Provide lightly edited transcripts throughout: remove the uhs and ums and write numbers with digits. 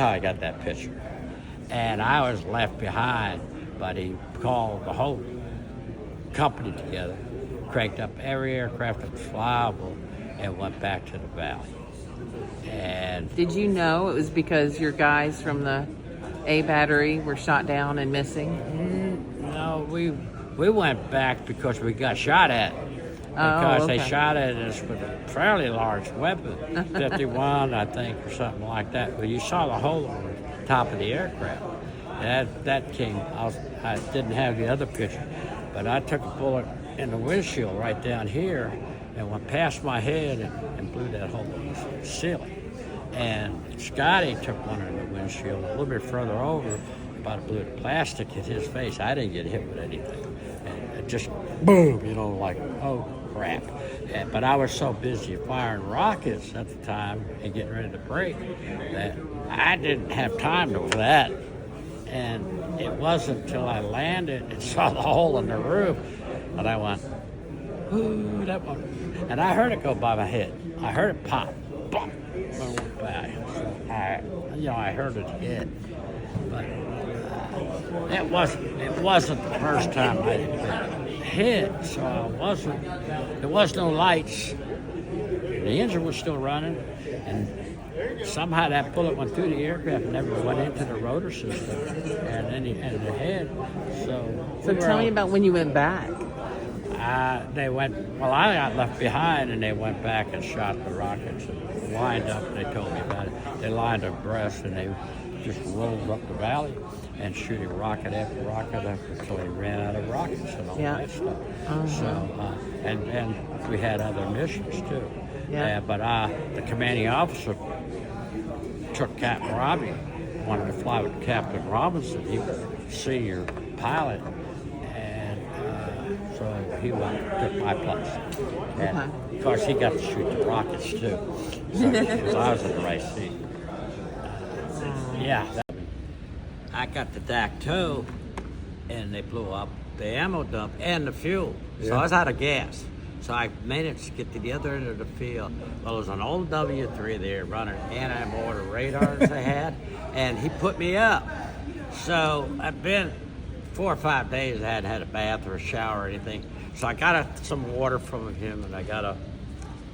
how I got that picture. And I was left behind, but he called the whole company together, cranked up every aircraft that was flyable, and went back to the valley. And Did you know it was because your guys from the A battery were shot down and missing? no, we went back because we got shot at. Because they shot at us with a fairly large weapon, 51, I think, or something like that. But you saw the hole on the top of the aircraft. That came. I didn't have the other picture, but I took a bullet in the windshield right down here and went past my head and blew that hole in the ceiling. And Scotty took one in the windshield a little bit further over, about a blew the plastic hit his face. I didn't get hit with anything. And it just boom, like, oh crap. But I was so busy firing rockets at the time and getting ready to break that I didn't have time for that. And it wasn't until I landed and saw the hole in the roof that I went, ooh, that one. And I heard it go by my head. I heard it pop. Boom. I went by. So I heard it hit. But it wasn't the first time I hit, so there was no lights. The engine was still running, and somehow that bullet went through the aircraft and never went into the rotor system and the head. So tell me about when you went back. I got left behind, and they went back and shot the rockets and lined up. They told me about it. They lined abreast, and they just rolled up the valley and shooting rocket after rocket until they ran out of rockets and all that stuff. Uh-huh. So, and we had other missions too. Yeah. But the commanding officer took Captain Robbie, wanted to fly with Captain Robinson. He was a senior pilot, and so he took my place. And of course, he got to shoot the rockets too. So I was in the right seat. I got the DAC 2, and they blew up the ammo dump and the fuel. So I was out of gas. So I managed to get to the other end of the field. Well, it was an old W3 there running anti-mortar radars they had, and he put me up. So I've been 4 or 5 days, I hadn't had a bath or a shower or anything. So I got some water from him, and I got a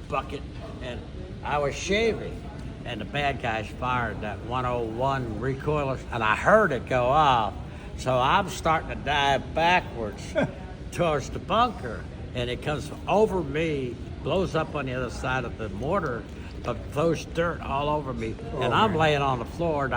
bucket, and I was shaving. And the bad guys fired that 101 recoilless, and I heard it go off. So I'm starting to dive backwards towards the bunker, and it comes over me, blows up on the other side of the mortar, but throws dirt all over me, and I'm laying on the floor.